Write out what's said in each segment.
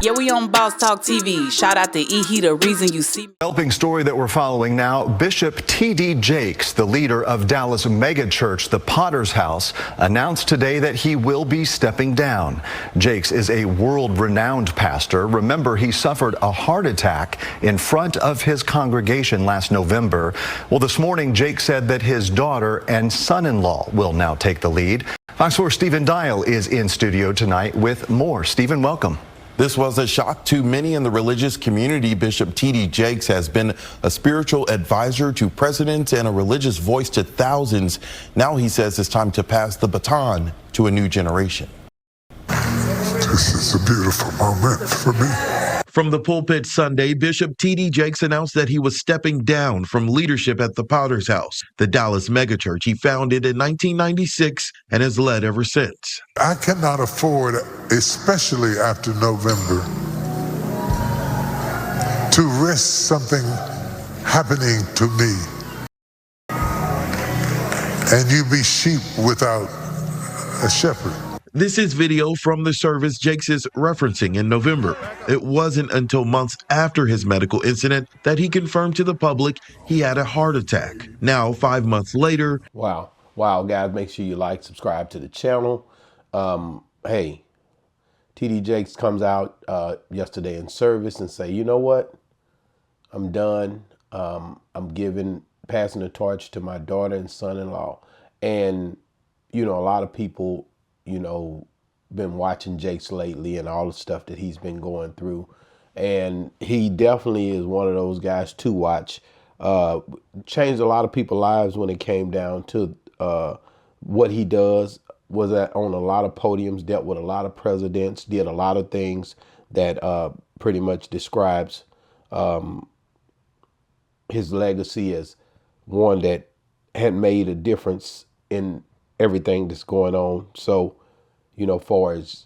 Yeah, we on Boss Talk TV. Shout out to E. The reason you see me. Helping story that we're following now, Bishop T.D. Jakes, the leader of Dallas megachurch, the Potter's House, announced today that he will be stepping down. Jakes is a world-renowned pastor. Remember, he suffered a heart attack in front of his congregation last November. Well, this morning, Jakes said that his daughter and son-in-law will now take the lead. Fox 4 Stephen Dial is in studio tonight with more. Stephen, welcome. This was a shock to many in the religious community. Bishop T.D. Jakes has been a spiritual advisor to presidents and a religious voice to thousands. Now he says it's time to pass the baton to a new generation. This is a beautiful moment for me. From the pulpit Sunday, Bishop T.D. Jakes announced that he was stepping down from leadership at the Potter's House, the Dallas megachurch he founded in 1996 and has led ever since. I cannot afford, especially after November, to risk something happening to me and you be sheep without a shepherd. This is video from the service Jakes is referencing in November. It wasn't until months after his medical incident that he confirmed to the public he had a heart attack. Now, 5 months later. Wow, guys, make sure you like, subscribe to the channel. Hey, T.D. Jakes comes out yesterday in service and say, you know what? I'm done. I'm passing the torch to my daughter and son-in-law. And, you know, a lot of people, you know, been watching Jakes lately and all the stuff that he's been going through. And he definitely is one of those guys to watch. Changed a lot of people's lives when it came down to what he does. Was on a lot of podiums, dealt with a lot of presidents, did a lot of things that pretty much describes his legacy as one that had made a difference in everything that's going on. So, you know, far as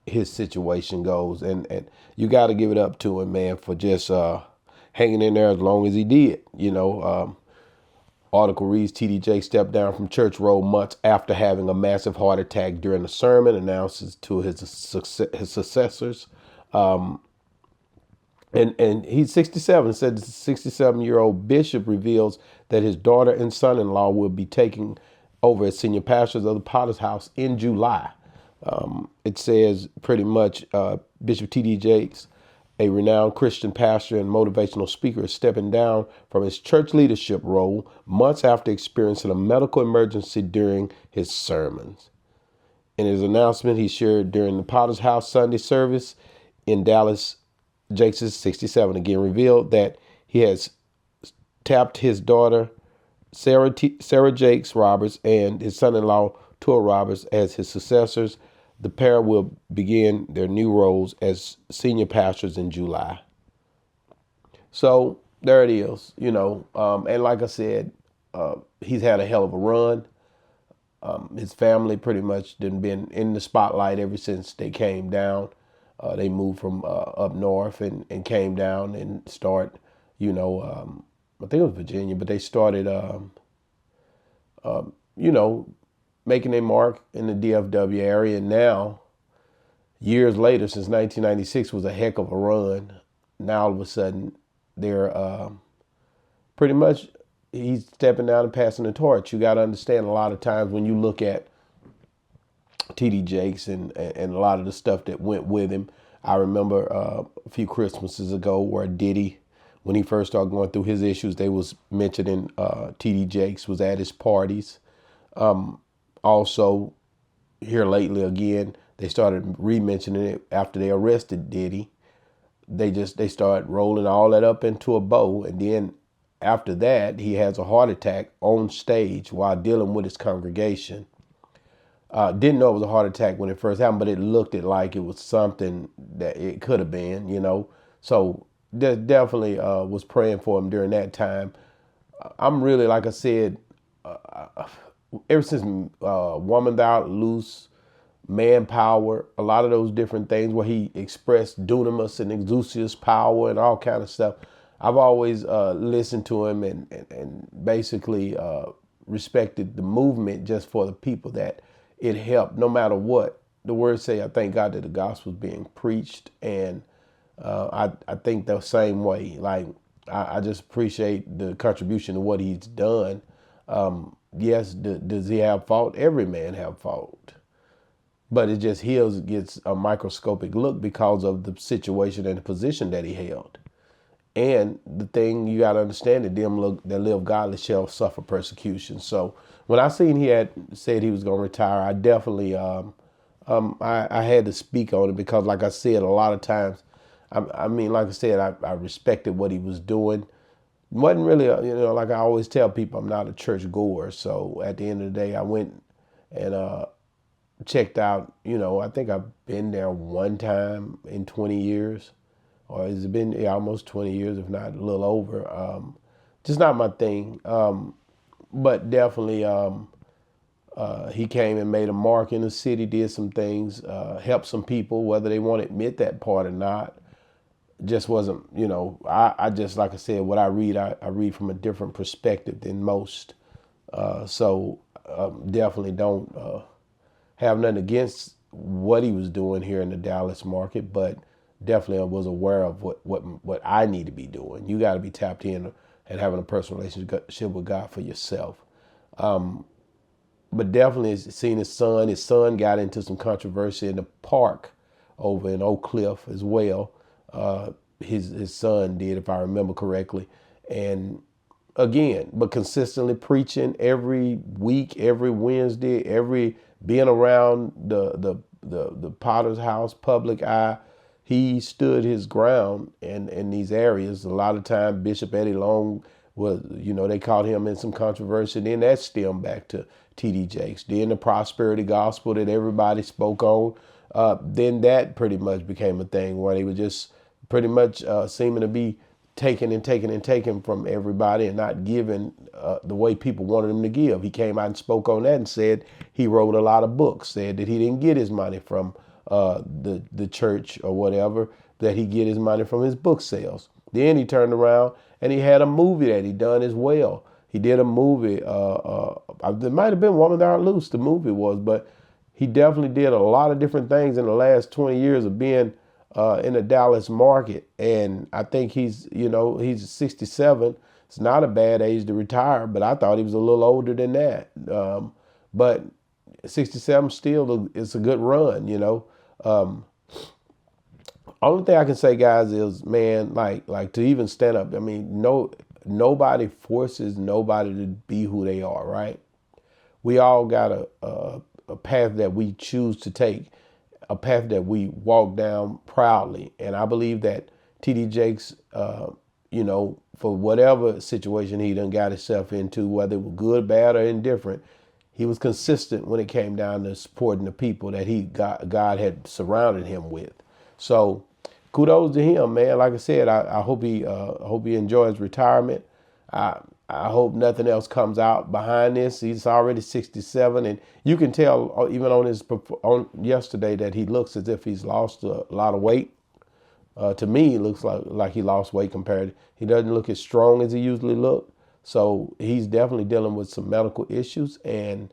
his situation goes, and you got to give it up to him, man, for just hanging in there as long as he did. You know, article reads, T.D. Jakes stepped down from church role months after having a massive heart attack during a sermon, announces to his successors. And he's 67, said the 67-year-old bishop reveals that his daughter and son-in-law will be taking over as senior pastors of the Potter's House in July. It says pretty much Bishop T.D. Jakes, a renowned Christian pastor and motivational speaker, is stepping down from his church leadership role months after experiencing a medical emergency during his sermons. In his announcement he shared during the Potter's House Sunday service in Dallas, Jakes is 67, again revealed that he has tapped his daughter, Sarah Jakes Roberts, and his son-in-law, Tua Roberts, as his successors. The pair will begin their new roles as senior pastors in July. So there it is, you know. And like I said, he's had a hell of a run. His family pretty much been in the spotlight ever since they came down. They moved from up north and came down and start, you know, I think it was Virginia, but they started, you know, making a mark in the DFW area. And now, years later, since 1996 was a heck of a run, now all of a sudden they're pretty much, he's stepping down and passing the torch. You got to understand, a lot of times when you look at T.D. Jakes and a lot of the stuff that went with him, I remember a few Christmases ago where Diddy, when he first started going through his issues, they was mentioning T.D. Jakes was at his parties. Also, here lately again, they started re-mentioning it after they arrested Diddy. They started rolling all that up into a bow, and then after that, he has a heart attack on stage while dealing with his congregation. Didn't know it was a heart attack when it first happened, but it looked like it was something that it could have been, you know. So definitely was praying for him during that time. I'm really, like I said, ever since Woman Thou Art Loose, Manpower, a lot of those different things where he expressed dunamis and exousias power and all kind of stuff, I've always listened to him and basically respected the movement just for the people that it helped, no matter what. the words say, I thank God that the gospel is being preached, and I think the same way. Like, I just appreciate the contribution to what he's done. Yes, does he have fault? Every man have fault. But it just gets a microscopic look because of the situation and the position that he held. And the thing you got to understand, that them that live godly shall suffer persecution. So when I seen he had said he was going to retire, I definitely, I had to speak on it because, like I said, a lot of times, I mean, like I said, I respected what he was doing. Wasn't really, like I always tell people, I'm not a church goer. So at the end of the day, I went and checked out, I think I've been there one time in 20 years. Or has it been almost 20 years, if not a little over? Just not my thing. But definitely he came and made a mark in the city, did some things, helped some people, whether they want to admit that part or not. Just wasn't, I just, like I said, what I read from a different perspective than most. So definitely don't have nothing against what he was doing here in the Dallas market, but definitely was aware of what I need to be doing. You got to be tapped in and having a personal relationship with God for yourself. But definitely seen his son got into some controversy in the park over in Oak Cliff as well. His son did, if I remember correctly. And again, but consistently preaching every week, every Wednesday, being around the Potter's house, public eye. He stood his ground in these areas. A lot of time, Bishop Eddie Long was, they caught him in some controversy. Then that stemmed back to T.D. Jakes. Then the prosperity gospel that everybody spoke on. Then that pretty much became a thing where they were just pretty much seeming to be taking from everybody and not giving the way people wanted him to give. He came out and spoke on that and said he wrote a lot of books, said that he didn't get his money from the church or whatever, that he get his money from his book sales. Then he turned around and he had a movie that he done as well. He did a movie, it might have been Woman Thou Art Loose, the movie was, but he definitely did a lot of different things in the last 20 years of being in the Dallas market. And I think he's 67. It's not a bad age to retire, but I thought he was a little older than that. But 67 still is a good run, Only thing I can say, guys, is, man, like to even stand up. I mean, nobody forces nobody to be who they are, right? We all got a path that we choose to take, a path that we walk down proudly. And I believe that T.D. Jakes, for whatever situation he done got himself into, whether it was good, bad, or indifferent, he was consistent when it came down to supporting the people that God had surrounded him with. So kudos to him, man. Like I said, I hope he enjoys retirement. I hope nothing else comes out behind this. He's already 67, and you can tell even on yesterday that he looks as if he's lost a lot of weight. To me, it looks like he lost weight compared. He doesn't look as strong as he usually looked. So he's definitely dealing with some medical issues, and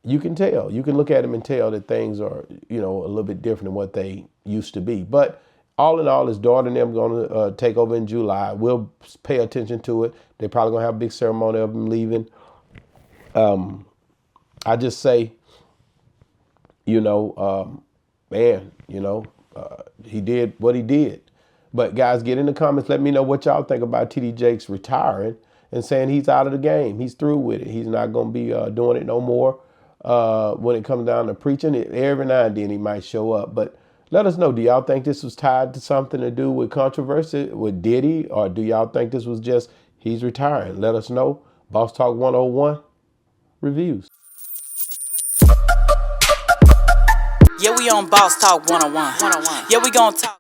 you can tell. You can look at him and tell that things are, a little bit different than what they used to be. But all in all, his daughter and them going to take over in July. We'll pay attention to it. They're probably going to have a big ceremony of him leaving. I just say, he did what he did. But guys, get in the comments. Let me know what y'all think about T.D. Jakes retiring and saying he's out of the game. He's through with it. He's not going to be doing it no more. When it comes down to preaching, every now and then he might show up. But let us know, do y'all think this was tied to something to do with controversy with Diddy? Or do y'all think this was just he's retiring? Let us know. Boss Talk 101 reviews. Yeah, we on Boss Talk 101. Yeah, we gonna talk.